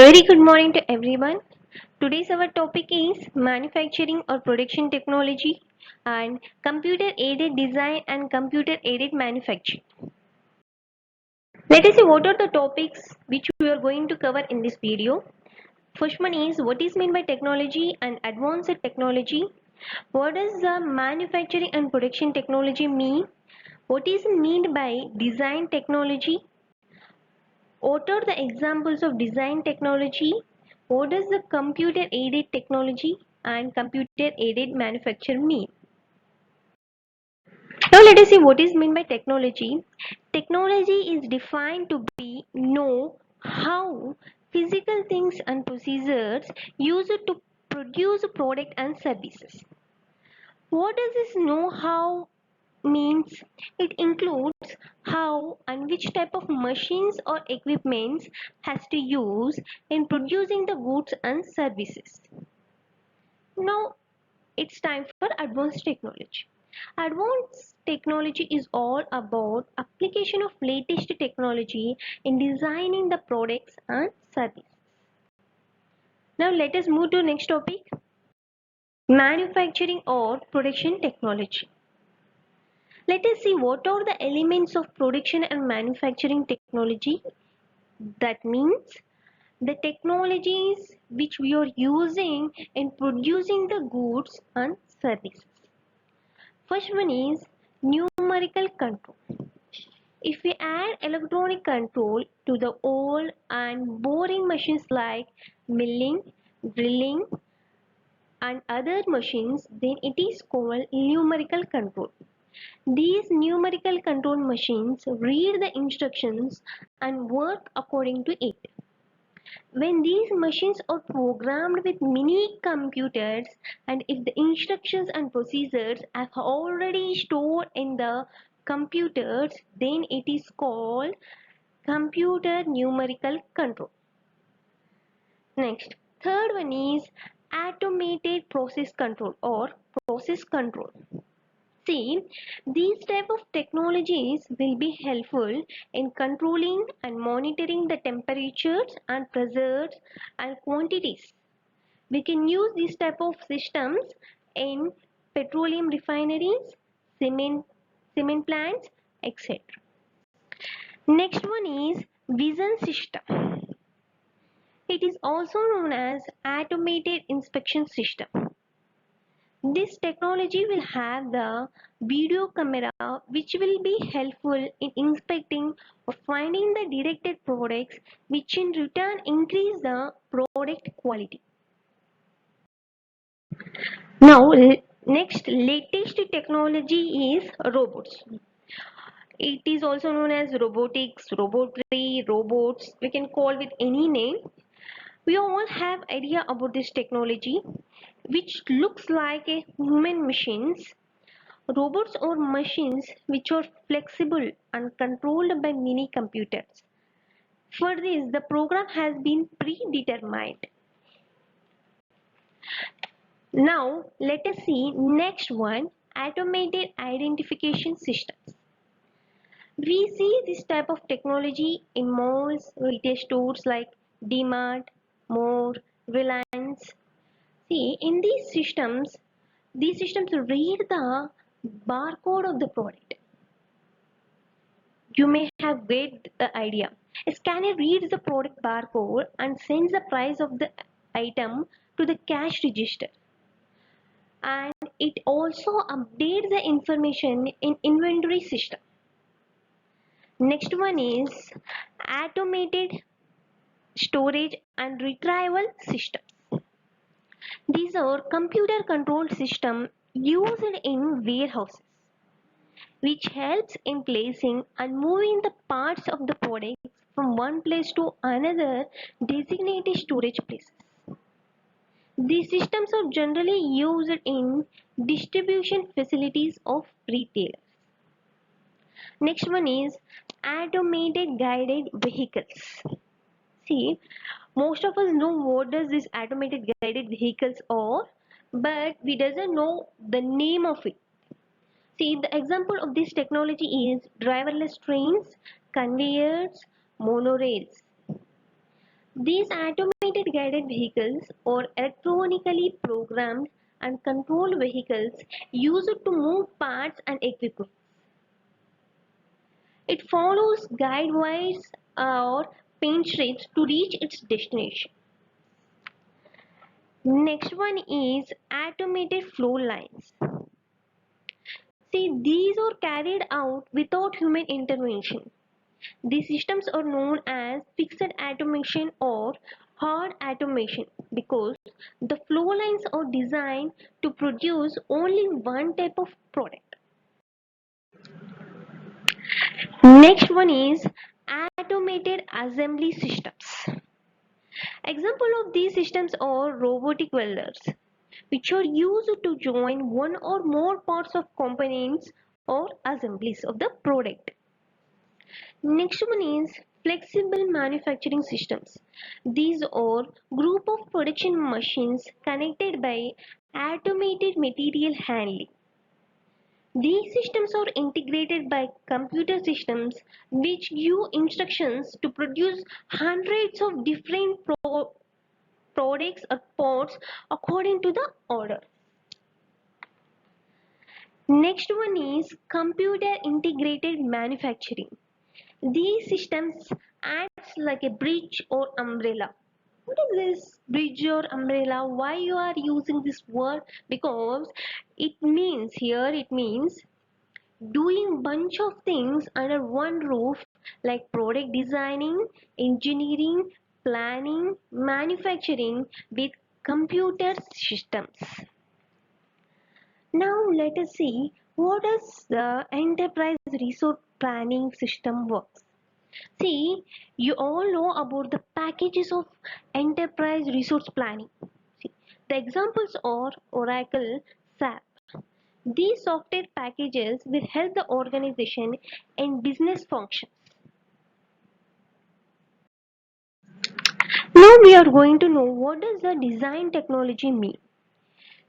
Very good morning to everyone. Today's our topic is manufacturing or production technology and computer aided design and computer aided manufacturing. Let us see what are the topics which we are going to cover in this video. First one is what is meant by technology and advanced technology. What does the manufacturing and production technology mean? What is meant by design technology? What are the examples of design technology? What does the computer aided technology and computer aided manufacture mean? Now let us see what is meant by technology. Technology is defined to be know how physical things and procedures used to produce a product and services. What does this know how means? It includes how and which type of machines or equipments has to use in producing the goods and services. Now it's time for advanced technology. Advanced technology is all about application of latest technology in designing the products and services. Now let us move to next topic, manufacturing or production technology. Let us see what are the elements of production and manufacturing technology. That means the technologies which we are using in producing the goods and services. First one is numerical control. If we add electronic control to the old and boring machines like milling, drilling and other machines, then it is called numerical control. These numerical control machines read the instructions and work according to it. When these machines are programmed with mini computers and if the instructions and procedures are already stored in the computers, then it is called computer numerical control. Next, third one is automated process control or process control. See, these type of technologies will be helpful in controlling and monitoring the temperatures and pressures and quantities. We can use these type of systems in petroleum refineries, cement plants, etc. Next one is vision system. It is also known as automated inspection system. This technology will have the video camera which will be helpful in inspecting or finding the detected products which in return increase the product quality. Now next latest technology is robots. It is also known as robotics, robotry, robots. We can call with any name. We all have idea about this technology which looks like a human machines. Robots or machines which are flexible and controlled by mini computers. For this, the program has been predetermined. Now, let us see next one, automated identification systems. We see this type of technology in malls, retail stores like DMart, More, Reliance. See, in these systems read the barcode of the product. You may have get the idea. A scanner reads the product barcode and sends the price of the item to the cash register. And it also updates the information in inventory system. Next one is automated storage and retrieval systems. These are computer controlled systems used in warehouses, which helps in placing and moving the parts of the product from one place to another designated storage places. These systems are generally used in distribution facilities of retailers. Next one is automated guided vehicles. See, most of us know what does this automated guided vehicles are, but we doesn't know the name of it. See, the example of this technology is driverless trains, conveyors, monorails. These automated guided vehicles or electronically programmed and controlled vehicles used to move parts and equipment. It follows guide wires or paint strips to reach its destination. Next one is automated flow lines. See, these are carried out without human intervention. These systems are known as fixed automation or hard automation because the flow lines are designed to produce only one type of product. Next one is automated assembly systems. Example of these systems are robotic welders, which are used to join one or more parts of components or assemblies of the product. Next one is flexible manufacturing systems. These are group of production machines connected by automated material handling. These systems are integrated by computer systems which give instructions to produce hundreds of different products or parts according to the order. Next one is computer integrated manufacturing. These systems acts like a bridge or umbrella. What is this bridge or umbrella? Why you are using this word? Because it means doing bunch of things under one roof like product designing, engineering, planning, manufacturing with computer systems. Now let us see what does the enterprise resource planning system works. See, you all know about the packages of enterprise resource planning. See, the examples are Oracle, SAP. These software packages will help the organization in business functions. Now we are going to know what does the design technology mean.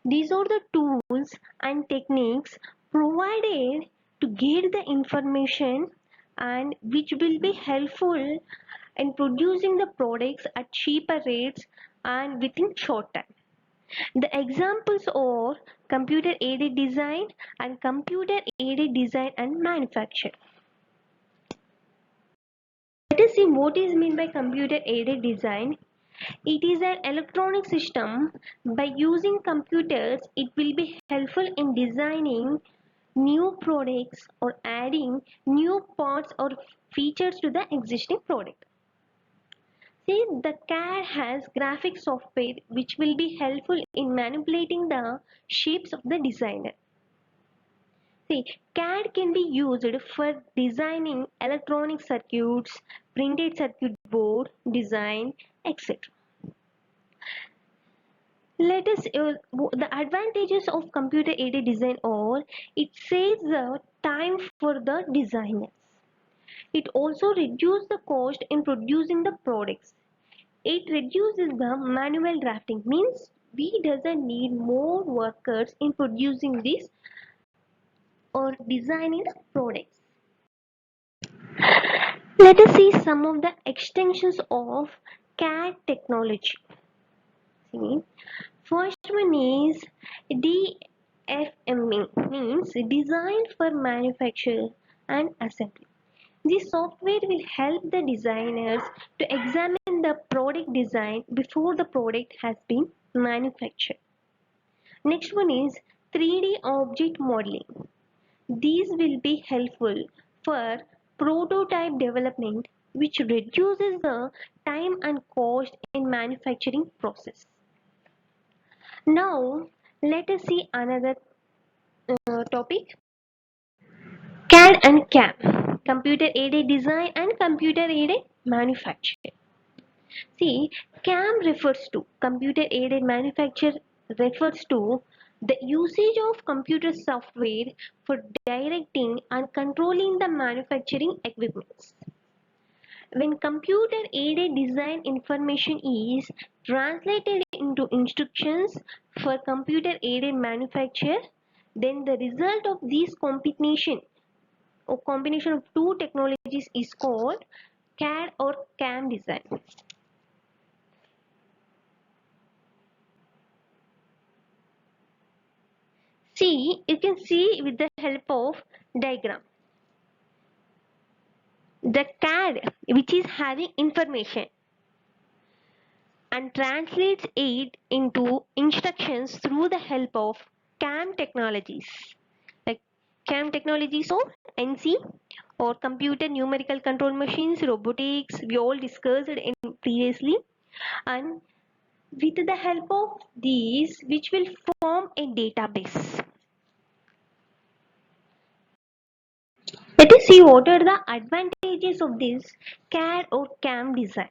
These are the tools and techniques provided to get the information and which will be helpful in producing the products at cheaper rates and within short time. The examples are computer aided design and computer aided design and manufacture. Let us see what is meant by computer aided design. It is an electronic system. By using computers, it will be helpful in designing new products or adding new parts or features to the existing product. See, the CAD has graphic software which will be helpful in manipulating the shapes of the designer. See, CAD can be used for designing electronic circuits, printed circuit board design, etc. Let us the advantages of computer aided design are it saves the time for the designers. It also reduces the cost in producing the products. It reduces the manual drafting, means we doesn't need more workers in producing this or designing the products. Let us see some of the extensions of CAD technology. See, first one is DFMing, means designed for manufacture and assembly. This software will help the designers to examine the product design before the product has been manufactured. Next one is 3D object modeling. These will be helpful for prototype development, which reduces the time and cost in manufacturing process. Now let us see another topic, CAD and CAM, computer aided design and computer aided manufacture. See, CAM refers to computer aided manufacture, refers to the usage of computer software for directing and controlling the manufacturing equipment. When computer aided design information is translated into instructions for computer aided manufacture, then the result of this combination or combination of two technologies is called CAD or CAM design. See, you can see with the help of diagram. The CAD, which is having information and translates it into instructions through the help of CAM technologies. Like CAM technologies or NC or computer numerical control machines, robotics, we all discussed in previously. And with the help of these, which will form a database. Let us see what are the advantages of this CAD or CAM design.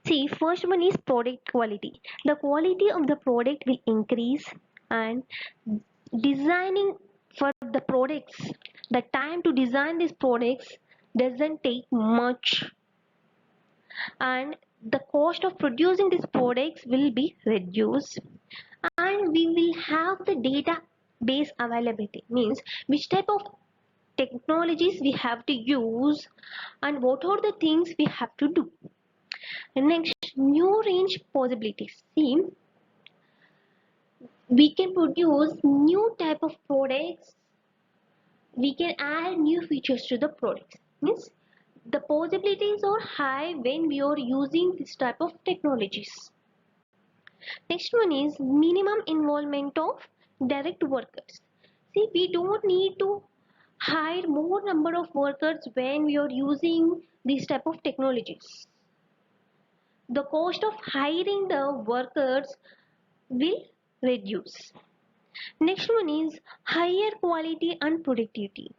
See, first one is product quality. The quality of the product will increase, and designing for the products, the time to design these products doesn't take much, and the cost of producing these products will be reduced, and we will have the database availability, means which type of technologies we have to use and what are the things we have to do. Next, new range possibilities. See, we can produce new type of products, we can add new features to the products, means the possibilities are high when we are using this type of technologies. Next one is minimum involvement of direct workers. See, we don't need to hire more number of workers when we are using these type of technologies. The cost of hiring the workers will reduce. Next one is higher quality and productivity.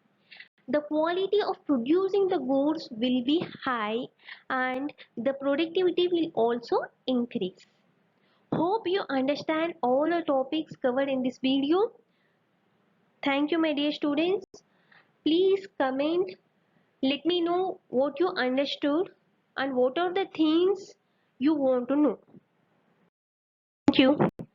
The quality of producing the goods will be high and the productivity will also increase. Hope you understand all the topics covered in this video. Thank you, my dear students. Please comment. Let me know what you understood and what are the things you want to know. Thank you.